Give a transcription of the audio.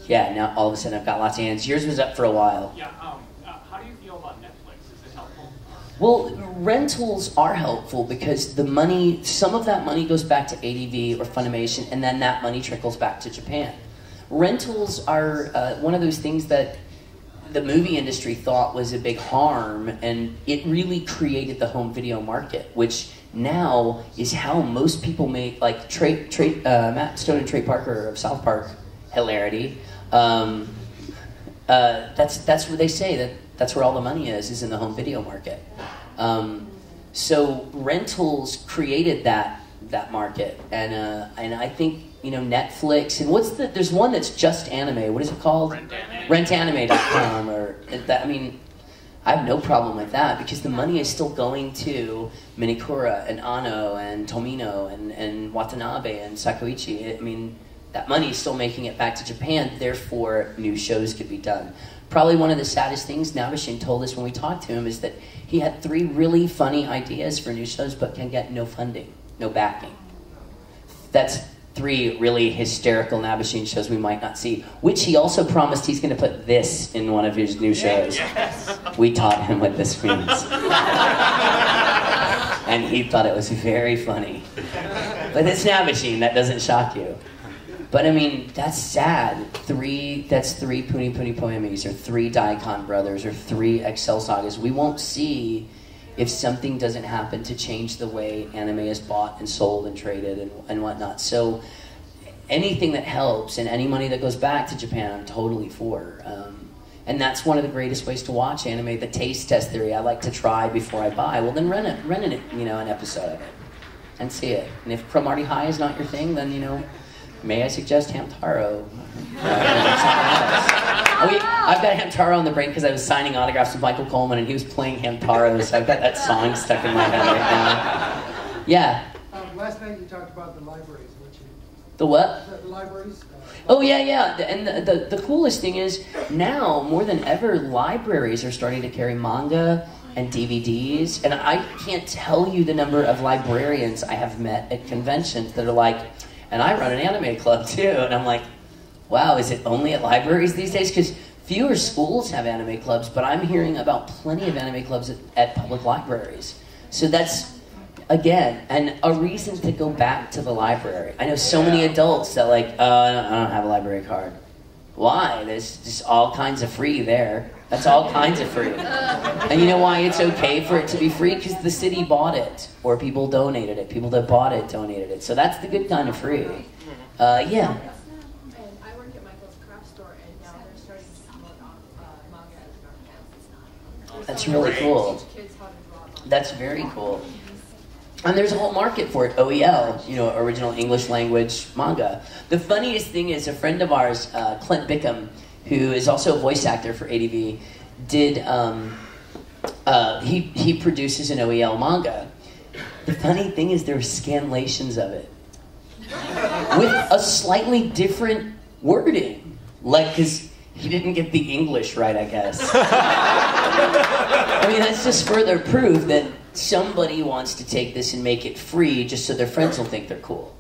Yeah, now all of a sudden I've got lots of hands. Yours was up for a while. Yeah, how do you feel about Netflix? Is it helpful? Well, rentals are helpful because the money, some of that money goes back to ADV or Funimation, and then that money trickles back to Japan. Rentals are one of those things that the movie industry thought was a big harm, and it really created the home video market, which now is how most people make, like Matt Stone and Trey Parker of South Park, hilarity. That's where they say that's where all the money is in the home video market. So rentals created that market, and I think Netflix and there's one that's just anime. What is it called? Rentanime.com or that. I mean, I have no problem with that because the money is still going to Minikura and Ano and Tomino and Watanabe and Sakuichi. I mean, that money is still making it back to Japan. Therefore, new shows could be done. Probably one of the saddest things Nabishin told us when we talked to him is that he had 3 really funny ideas for new shows but can get no funding, no backing. That's 3 really hysterical Nabishin shows we might not see, which he also promised he's going to put this in one of his new shows. Yes. We taught him what this means. And he thought it was very funny. But it's Nabishin, that doesn't shock you. But I mean, that's sad. That's 3 Puni Puni Poemies, or 3 Daikon Brothers, or 3 Excel Sagas. We won't see if something doesn't happen to change the way anime is bought and sold and traded and whatnot. So anything that helps and any money that goes back to Japan, I'm totally for. And that's one of the greatest ways to watch anime, the taste test theory. I like to try before I buy. Well, then rent it, an episode of it and see it. And if Cromartie High is not your thing, then, may I suggest Hamtaro? I've got Hamtaro on the brain because I was signing autographs with Michael Coleman and he was playing Hamtaro, so I've got that song stuck in my head right now. Yeah. Last night you talked about the libraries. The what? The libraries. Oh, yeah. And the coolest thing is, now, more than ever, libraries are starting to carry manga and DVDs. And I can't tell you the number of librarians I have met at conventions that are like, and I run an anime club too. And I'm like, wow, is it only at libraries these days? Because fewer schools have anime clubs, but I'm hearing about plenty of anime clubs at public libraries. So that's, again, and a reason to go back to the library. I know so many adults that I don't have a library card. Why? There's just all kinds of free there. That's all kinds of free. And you know why it's okay for it to be free? Because the city bought it, or people donated it. People that bought it donated it. So that's the good kind of free. Yeah. I work at Michael's craft store, and now they're starting to promote manga as dark. That's really cool. That's very cool. And there's a whole market for it, OEL, original English language manga. The funniest thing is a friend of ours, Clint Bickham, who is also a voice actor for ADV, he produces an OEL manga. The funny thing is there are scanlations of it with a slightly different wording, because he didn't get the English right, I guess. I mean, that's just further proof that somebody wants to take this and make it free just so their friends will think they're cool.